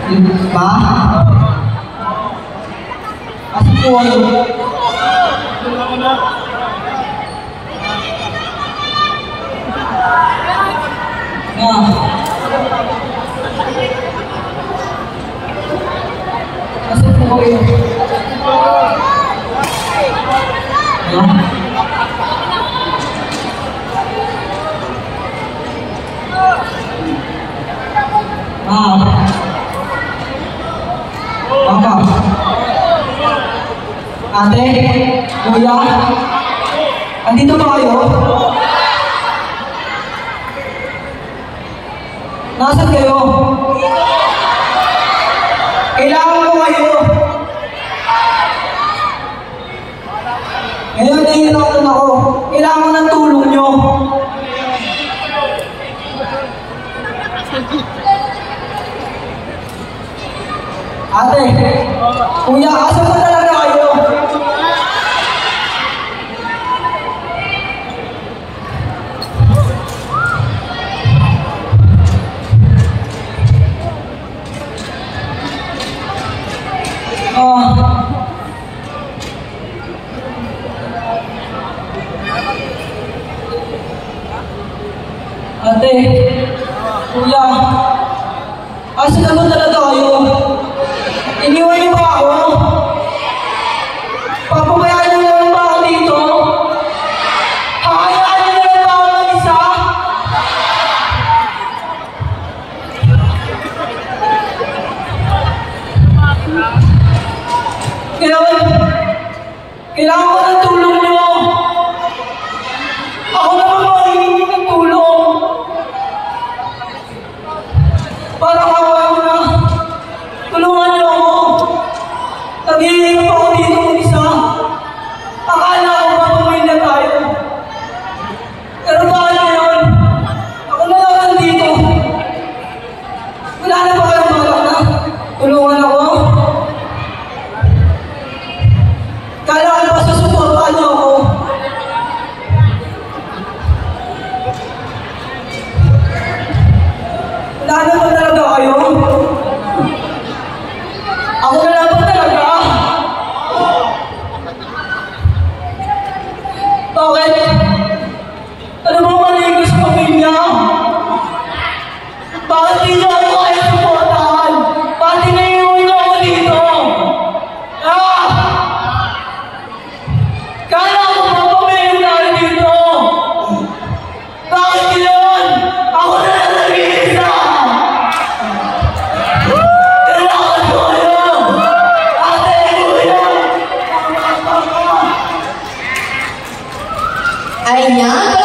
Ma? Asa po kayo? Ma? Asa po kayo? Ma? Mama. Ate, kuya, andito ba kayo? Nasaan kayo? Kailangan ko kayo. Ngayon, nahihirapan ako. Kailangan ko ng tulong nyo. Ate, kuya, asa ba talaga kayo? Ate, kuya, asa na ba talaga kayo? Iniwan niyo ba ako? Papabayaan niyo lang ba ako dito? Hakayaan niyo lang ba ako mag-isa? Kailangan ko ng tulong niyo. Ako naman mahihingi ng tulong. Parang ako na. Tulungan niyo ako. Naghihirap ako dito mag-isa. Akala ko mapamilya tayo. Pero bakit ngayon? Ako na lang nandito. Wala na ba kayong balak na? Tulungan ako? Kala ko ba susuportahan niyo ako? Wala na ba talaga kayo? Ako na lang ba talaga? Bakit? Ano bang mali ko sa pamilya? Bakit di niyo ako kaya suportahan? Bakit naiiwan niyo ako dito? Kala ko mapamilya tayo dito. Bakit yun? Ako na lang nag-iisa. Kailangan ko kayo. Ate, kuya. Ayan.